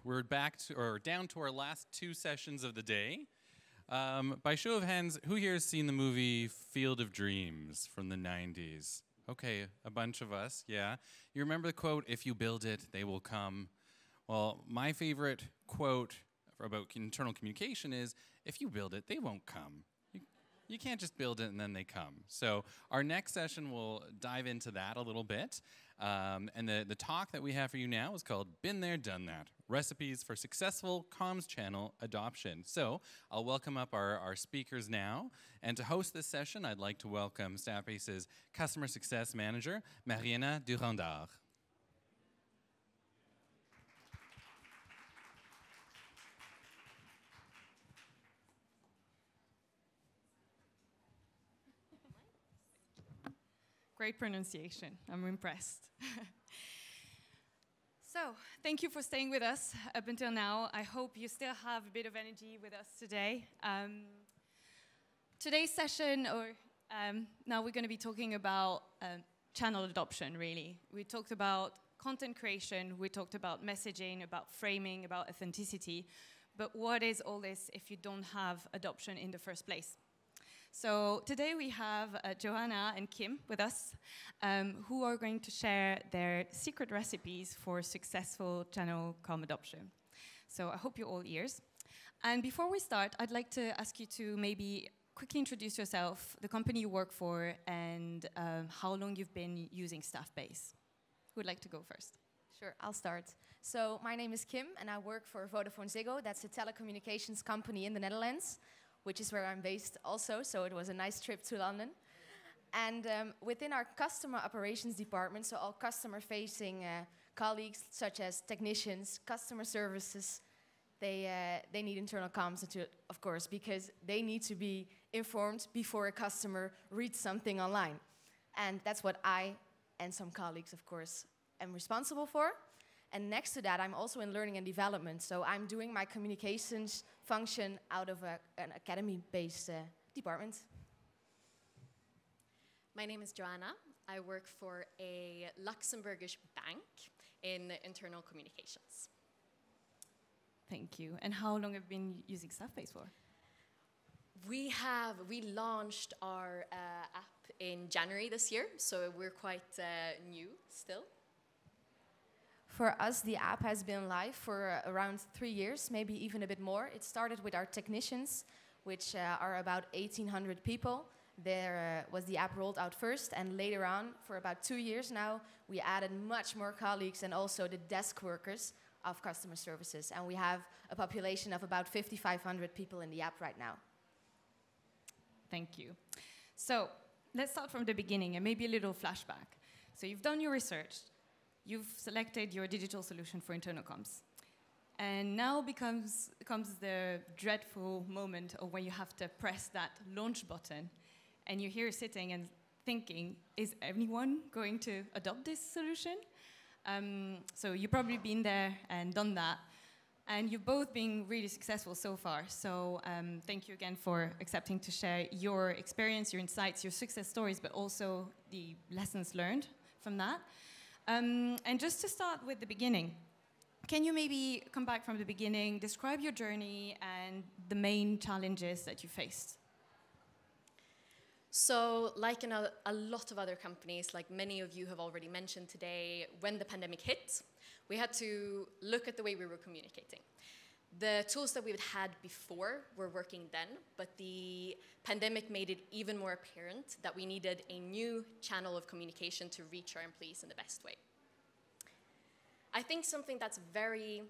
we're back to, or down to our last two sessions of the day. By show of hands, who here has seen the movie Field of Dreams from the 90s? Okay, a bunch of us, yeah. You remember the quote, "If you build it, they will come"? Well, my favorite quote about internal communication is, "If you build it, they won't come." You can't just build it and then they come. So our next session will dive into that a little bit. And the talk that we have for you now is called Been There, Done That, Recipes for Successful Comms Channel Adoption. So I'll welcome up our speakers now. And to host this session, I'd like to welcome Staffbase's Customer Success Manager, Mariana Durandard. Great pronunciation. I'm impressed. So, thank you for staying with us up until now. I hope you still have a bit of energy with us today. Today's session, now we're going to be talking about channel adoption, really. We talked about content creation, we talked about messaging, about framing, about authenticity. But what is all this if you don't have adoption in the first place? So today we have Joanna and Kim with us, who are going to share their secret recipes for successful channel comm adoption. So I hope you're all ears. And before we start, I'd like to ask you to maybe quickly introduce yourself, the company you work for, and how long you've been using Staffbase. Who would like to go first? Sure, I'll start. So my name is Kim, and I work for Vodafone Ziggo. That's a telecommunications company in the Netherlands, which is where I'm based also, so it was a nice trip to London. And within our customer operations department, so all customer-facing colleagues, such as technicians, customer services, they need internal comms, of course, because they need to be informed before a customer reads something online. And that's what I and some colleagues, of course, am responsible for. And next to that, I'm also in learning and development. So I'm doing my communications function out of an academy-based department. My name is Joanna. I work for a Luxembourgish bank in internal communications. Thank you. And how long have you been using Staffbase for? We launched our app in January this year, so we're quite new still. For us, the app has been live for around 3 years, maybe even a bit more. It started with our technicians, which are about 1,800 people. There was the app rolled out first, and later on, for about 2 years now, we added much more colleagues and also the desk workers of customer services. And we have a population of about 5,500 people in the app right now. Thank you. So let's start from the beginning and maybe a little flashback. So you've done your research. You've selected your digital solution for internal comms. And now comes the dreadful moment of when you have to press that launch button. And you're here sitting and thinking, is anyone going to adopt this solution? So you've probably been there and done that. And you've both been really successful so far. So thank you again for accepting to share your experience, your insights, your success stories, but also the lessons learned from that. And just to start with the beginning, can you maybe come back from the beginning, describe your journey and the main challenges that you faced? So, like in a lot of other companies, like many of you have already mentioned today, when the pandemic hit, we had to look at the way we were communicating. The tools that we've had before were working then, but the pandemic made it even more apparent that we needed a new channel of communication to reach our employees in the best way. I think something that's very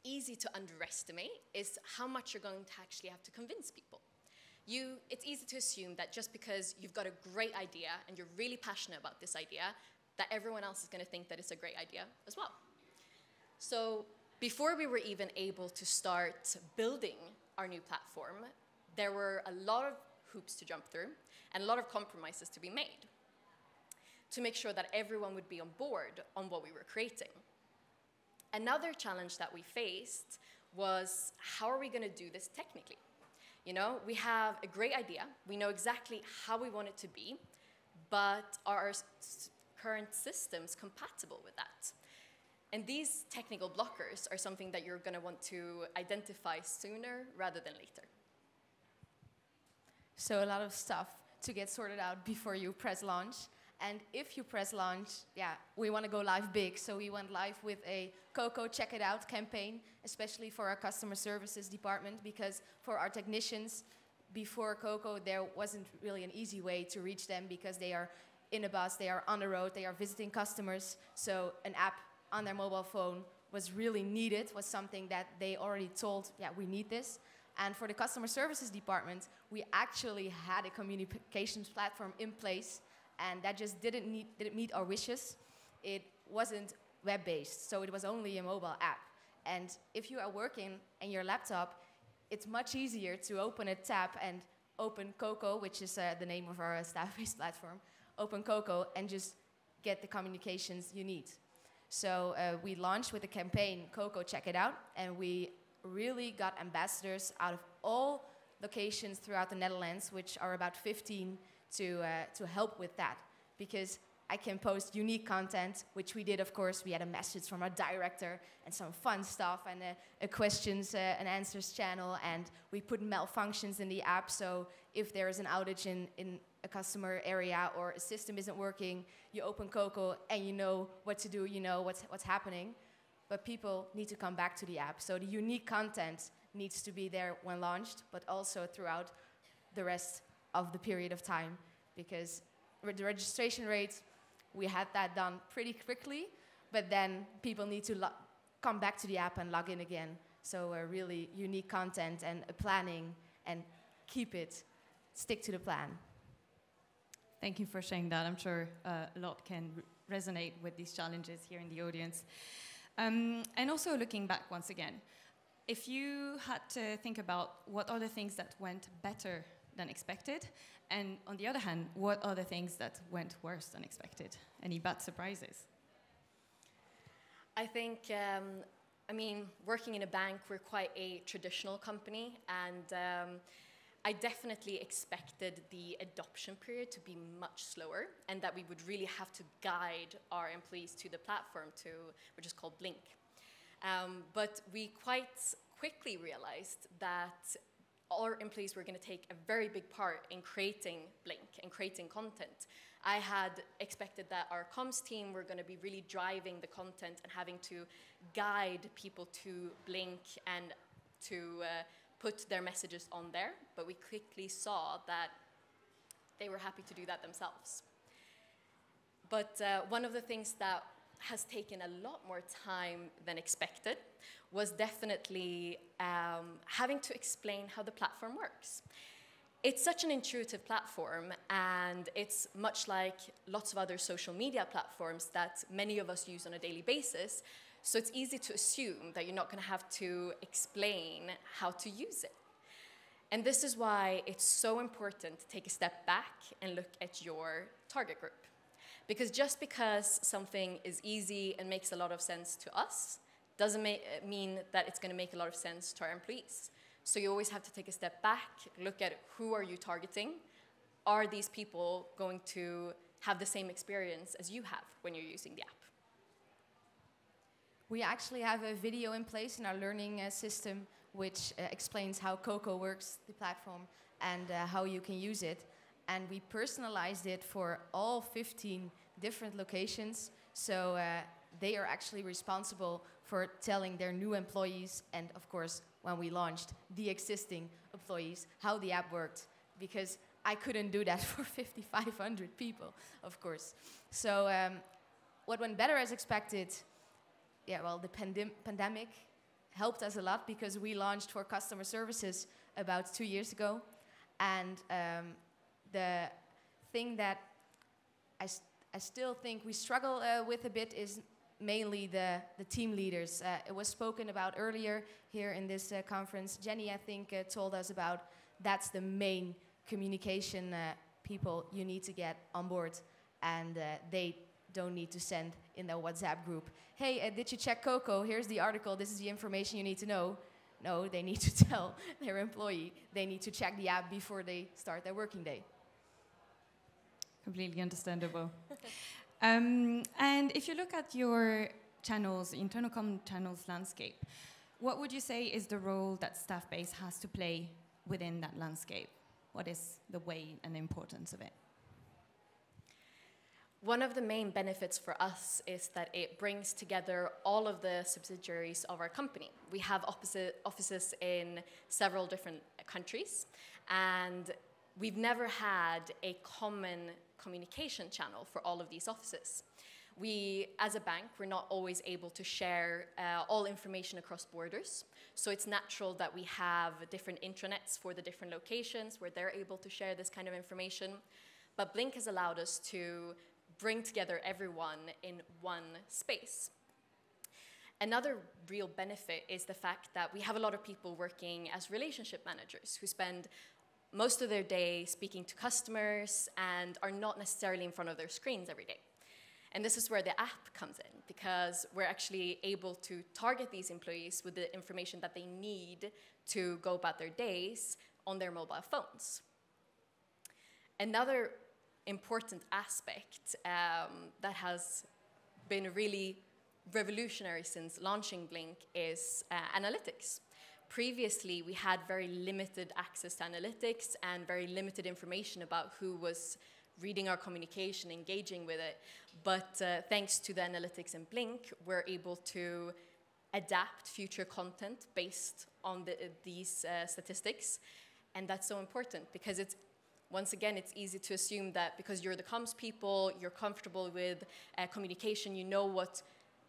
easy to underestimate is how much you're going to actually have to convince people. It's easy to assume that just because you've got a great idea and you're really passionate about this idea, that everyone else is going to think that it's a great idea as well. So before we were even able to start building our new platform, there were a lot of hoops to jump through and a lot of compromises to be made to make sure that everyone would be on board on what we were creating. Another challenge that we faced was, how are we going to do this technically? You know, we have a great idea, we know exactly how we want it to be, but are our current systems compatible with that? And these technical blockers are something that you're going to want to identify sooner rather than later. So a lot of stuff to get sorted out before you press launch. And if you press launch, yeah, we want to go live big. So we went live with a Coco Check It Out campaign, especially for our customer services department, because for our technicians, before Coco, there wasn't really an easy way to reach them because they are in a bus, they are on the road, they are visiting customers. So an app on their mobile phone was really needed, was something that they already told, yeah, we need this. And for the customer services department, we actually had a communications platform in place, and that just didn't meet our wishes. It wasn't web-based, so it was only a mobile app. And if you are working on your laptop, it's much easier to open a tab and open Coco, which is the name of our staff-based platform, open Coco and just get the communications you need. So we launched with a campaign, Coco Check It Out, and we really got ambassadors out of all locations throughout the Netherlands, which are about 15, to help with that. Because I can post unique content, which we did, of course. We had a message from our director and some fun stuff and a questions and answers channel. And we put malfunctions in the app, so if there is an outage in a customer area or a system isn't working, you open Coco and you know what to do, you know what's happening. But people need to come back to the app. So the unique content needs to be there when launched, but also throughout the rest of the period of time. Because the registration rate, we had that done pretty quickly, but then people need to come back to the app and log in again. So really unique content and planning, and stick to the plan. Thank you for sharing that. I'm sure a lot can resonate with these challenges here in the audience. And also looking back once again, if you had to think about what are the things that went better than expected, and on the other hand, what are the things that went worse than expected? Any bad surprises? I think, working in a bank, we're quite a traditional company, and I definitely expected the adoption period to be much slower, and that we would really have to guide our employees to the platform, which is called Blink. But we quite quickly realized that our employees were going to take a very big part in creating Blink and creating content. I had expected that our comms team were going to be really driving the content and having to guide people to Blink and to put their messages on there, but we quickly saw that they were happy to do that themselves. But one of the things that has taken a lot more time than expected was definitely having to explain how the platform works. It's such an intuitive platform, and it's much like lots of other social media platforms that many of us use on a daily basis. So it's easy to assume that you're not going to have to explain how to use it. And this is why it's so important to take a step back and look at your target group. Because just because something is easy and makes a lot of sense to us doesn't mean that it's going to make a lot of sense to our employees. So you always have to take a step back, look at who are you targeting. Are these people going to have the same experience as you have when you're using the app? We actually have a video in place in our learning system which explains how Coco works, the platform, and how you can use it. And we personalized it for all 15 different locations. So they are actually responsible for telling their new employees, and of course, when we launched, the existing employees, how the app worked. Because I couldn't do that for 5,500 people, of course. So what went better as expected? Yeah, well, the pandemic helped us a lot because we launched for customer services about 2 years ago. And the thing that I still think we struggle with a bit is mainly the team leaders. It was spoken about earlier here in this conference. Jenny, I think, told us about that's the main communication people you need to get on board. And they don't need to send in their WhatsApp group, hey, did you check Coco? Here's the article. This is the information you need to know. No, they need to tell their employee they need to check the app before they start their working day. Completely understandable. And if you look at your channels, internal comm channels landscape, what would you say is the role that Staffbase has to play within that landscape? What is the weight and importance of it? One of the main benefits for us is that it brings together all of the subsidiaries of our company. We have offices in several different countries, and we've never had a common communication channel for all of these offices. We, as a bank, we're not always able to share all information across borders, so it's natural that we have different intranets for the different locations where they're able to share this kind of information. But Blink has allowed us to bring together everyone in one space. Another real benefit is the fact that we have a lot of people working as relationship managers who spend most of their day speaking to customers and are not necessarily in front of their screens every day. And this is where the app comes in, because we're actually able to target these employees with the information that they need to go about their days on their mobile phones. Another important aspect that has been really revolutionary since launching Blink is analytics. Previously, we had very limited access to analytics and very limited information about who was reading our communication, engaging with it. But thanks to the analytics in Blink, we're able to adapt future content based on these statistics. And that's so important because once again, it's easy to assume that because you're the comms people, you're comfortable with communication, you know what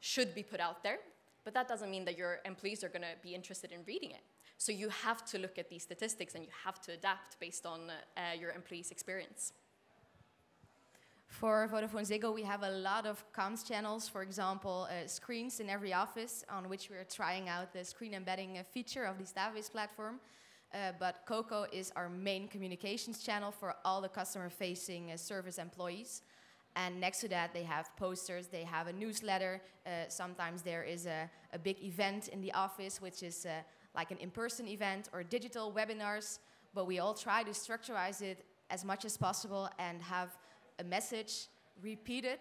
should be put out there. But that doesn't mean that your employees are going to be interested in reading it. So you have to look at these statistics and you have to adapt based on your employees' experience. For VodafoneZiggo, we have a lot of comms channels, for example, screens in every office on which we're trying out the screen embedding feature of the Staffbase platform. But Coco is our main communications channel for all the customer-facing service employees. And next to that, they have posters, they have a newsletter. Sometimes there is a big event in the office, which is like an in-person event or digital webinars. But we all try to structurize it as much as possible and have a message repeated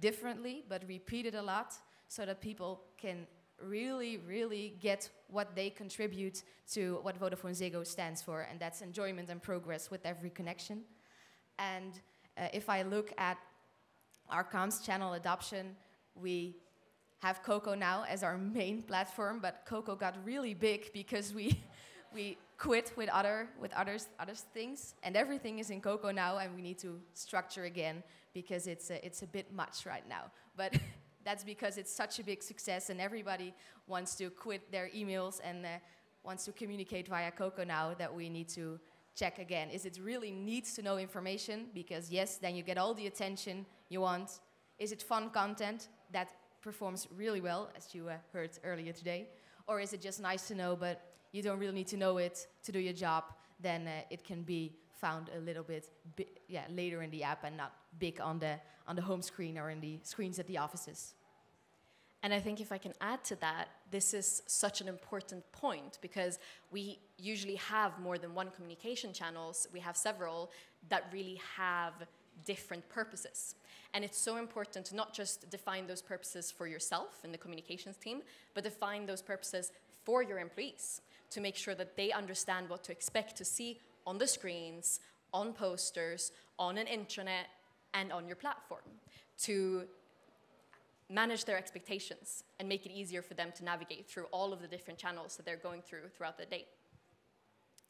differently, but repeated a lot, so that people can really, really get what they contribute to what VodafoneZiggo stands for, and that's enjoyment and progress with every connection. And if I look at our comms channel adoption, we have Coco now as our main platform, but Coco got really big because we quit with other things, and everything is in Coco now, and we need to structure again because it's a bit much right now. But that's because it's such a big success and everybody wants to quit their emails and wants to communicate via Coco now, that we need to check again. Is it really needs to know information? Because yes, then you get all the attention you want. Is it fun content that performs really well, as you heard earlier today? Or is it just nice to know, but you don't really need to know it to do your job? Then it can be found a little bit later in the app and not big on the home screen or in the screens at the offices. And I think if I can add to that, this is such an important point because we usually have more than one communication channels. We have several that really have different purposes. And it's so important to not just define those purposes for yourself and the communications team, but define those purposes for your employees to make sure that they understand what to expect to see on the screens, on posters, on an intranet, and on your platform, to manage their expectations and make it easier for them to navigate through all of the different channels that they're going through throughout the day.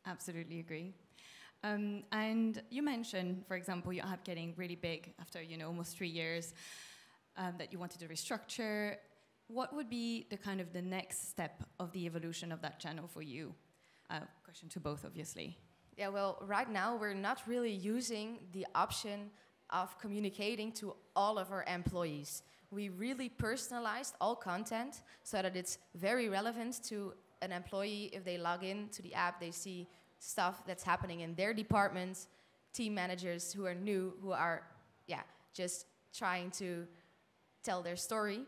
Absolutely agree. And you mentioned, for example, your app getting really big after almost 3 years, that you wanted to restructure. What would be the next step of the evolution of that channel for you? Question to both, obviously. Yeah, well, right now we're not really using the option of communicating to all of our employees. We really personalized all content so that it's very relevant to an employee. If they log in to the app, they see stuff that's happening in their department, team managers who are new, who are just trying to tell their story,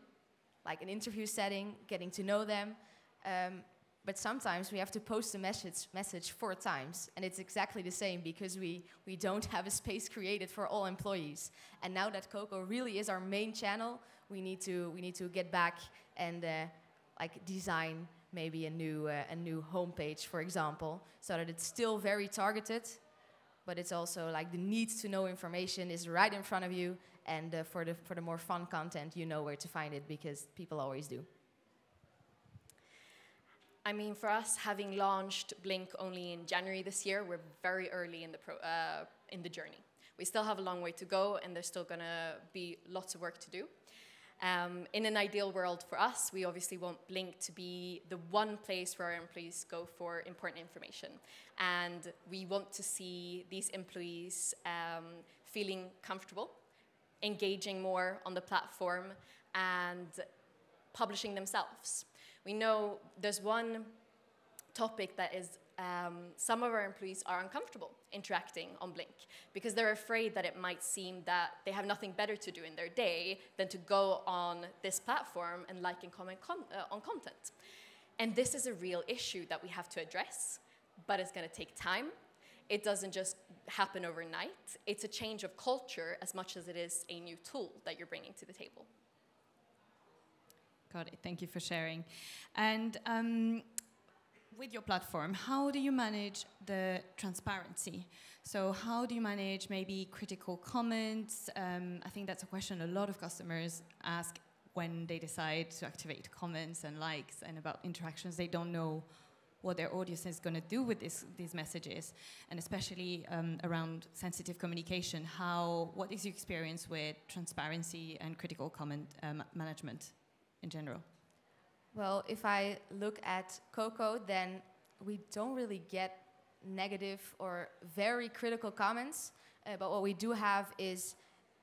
like an interview setting, getting to know them. But sometimes we have to post a message 4 times, and it's exactly the same because we don't have a space created for all employees. And now that Coco really is our main channel, we need to get back and like design maybe a new homepage, for example, so that it's still very targeted, but it's also like the need to know information is right in front of you, and for the more fun content, you know where to find it, because people always do. I mean, for us, having launched Blink only in January this year, we're very early in the journey. We still have a long way to go, and there's still going to be lots of work to do. In an ideal world for us, we obviously want Blink to be the one place where our employees go for important information. And we want to see these employees feeling comfortable, engaging more on the platform, and publishing themselves. We know there's one topic that is some of our employees are uncomfortable interacting on Blink because they're afraid that it might seem that they have nothing better to do in their day than to go on this platform and like and comment on content. And this is a real issue that we have to address, but it's going to take time. It doesn't just happen overnight. It's a change of culture as much as it is a new tool that you're bringing to the table. Got it. Thank you for sharing. And with your platform, how do you manage the transparency? So how do you manage maybe critical comments? I think that's a question a lot of customers ask when they decide to activate comments and likes and about interactions. They don't know what their audience is going to do with these messages, and especially around sensitive communication. What is your experience with transparency and critical comment management in general? Well, if I look at Coco, then we don't really get negative or very critical comments. But what we do have is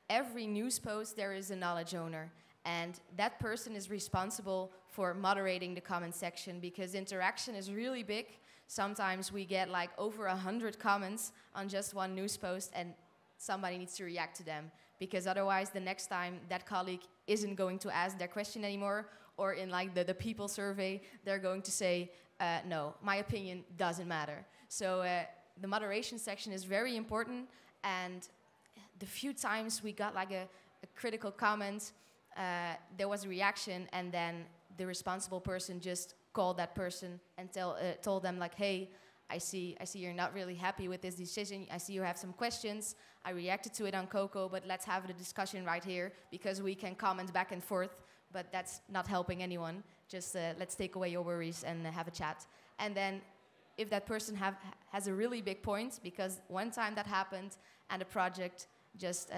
every news post, there is a knowledge owner. And that person is responsible for moderating the comment section, because interaction is really big. Sometimes we get like over 100 comments on just one news post, and somebody needs to react to them. Because otherwise, the next time, that colleague isn't going to ask their question anymore, or in like the people survey, they're going to say, no, my opinion doesn't matter. So the moderation section is very important, and the few times we got like a critical comment, there was a reaction, and then the responsible person just called that person and told them like, hey, I see you're not really happy with this decision. I see you have some questions. I reacted to it on Coco, but let's have the discussion right here, because we can comment back and forth, but that's not helping anyone. Just let's take away your worries and have a chat. And then if that person has a really big point, because one time that happened and the project just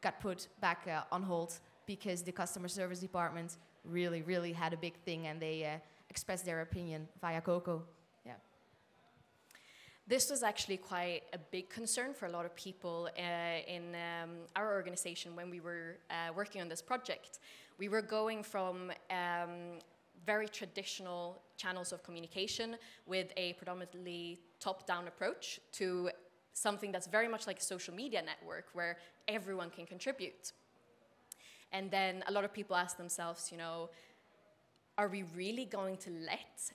got put back on hold because the customer service department really had a big thing, and they expressed their opinion via Coco. Yeah. This was actually quite a big concern for a lot of people in our organization when we were working on this project. We were going from very traditional channels of communication with a predominantly top-down approach to something that's very much like a social media network where everyone can contribute. And then a lot of people ask themselves, you know, are we really going to let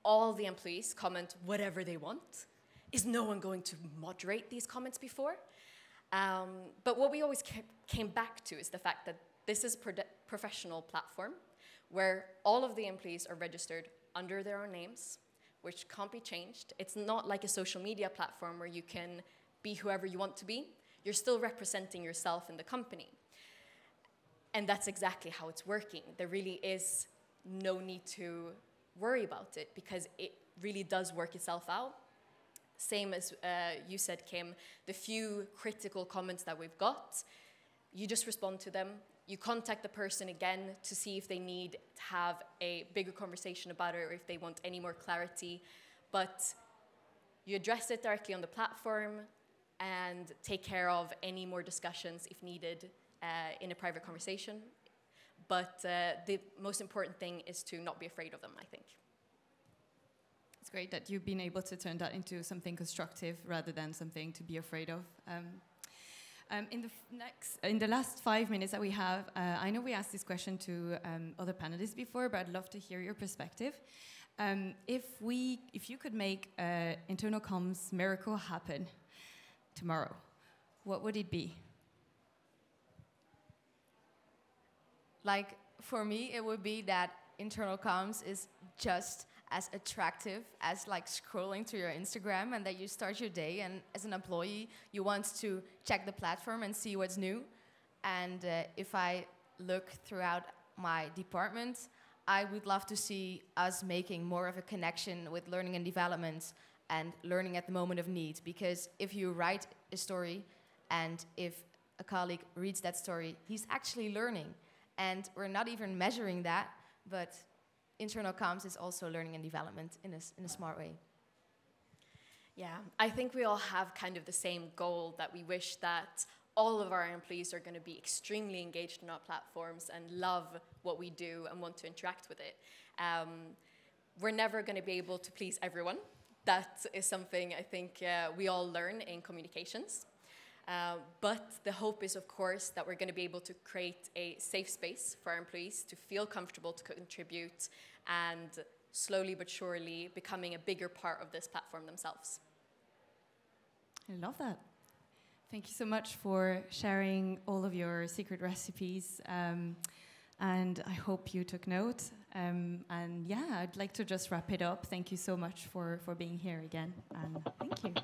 all the employees comment whatever they want? Is no one going to moderate these comments before? But what we always came back to is the fact that this is a professional platform where all of the employees are registered under their own names, which can't be changed. It's not like a social media platform where you can be whoever you want to be. You're still representing yourself in the company. And that's exactly how it's working. There really is no need to worry about it, because it really does work itself out. Same as you said, Kim, the few critical comments that we've got, you just respond to them. You contact the person again to see if they need to have a bigger conversation about it, or if they want any more clarity. But you address it directly on the platform and take care of any more discussions if needed in a private conversation. But the most important thing is to not be afraid of them, I think. It's great that you've been able to turn that into something constructive rather than something to be afraid of. In the last 5 minutes that we have, I know we asked this question to other panelists before, but I'd love to hear your perspective. If you could make internal comms miracle happen tomorrow, what would it be? Like, for me, it would be that internal comms is just as attractive as like scrolling through your Instagram, and that you start your day, and as an employee, you want to check the platform and see what's new. And if I look throughout my department, I would love to see us making more of a connection with learning and development and learning at the moment of need. Because if you write a story and if a colleague reads that story, he's actually learning. And we're not even measuring that, but internal comms is also learning and development in a smart way. Yeah, I think we all have kind of the same goal, that we wish that all of our employees are going to be extremely engaged in our platforms and love what we do and want to interact with it. We're never going to be able to please everyone. That is something I think we all learn in communications. But the hope is, of course, that we're going to be able to create a safe space for our employees to feel comfortable to contribute, and slowly but surely becoming a bigger part of this platform themselves. I love that. Thank you so much for sharing all of your secret recipes. And I hope you took note. And yeah, I'd like to just wrap it up. Thank you so much for being here again. And thank you.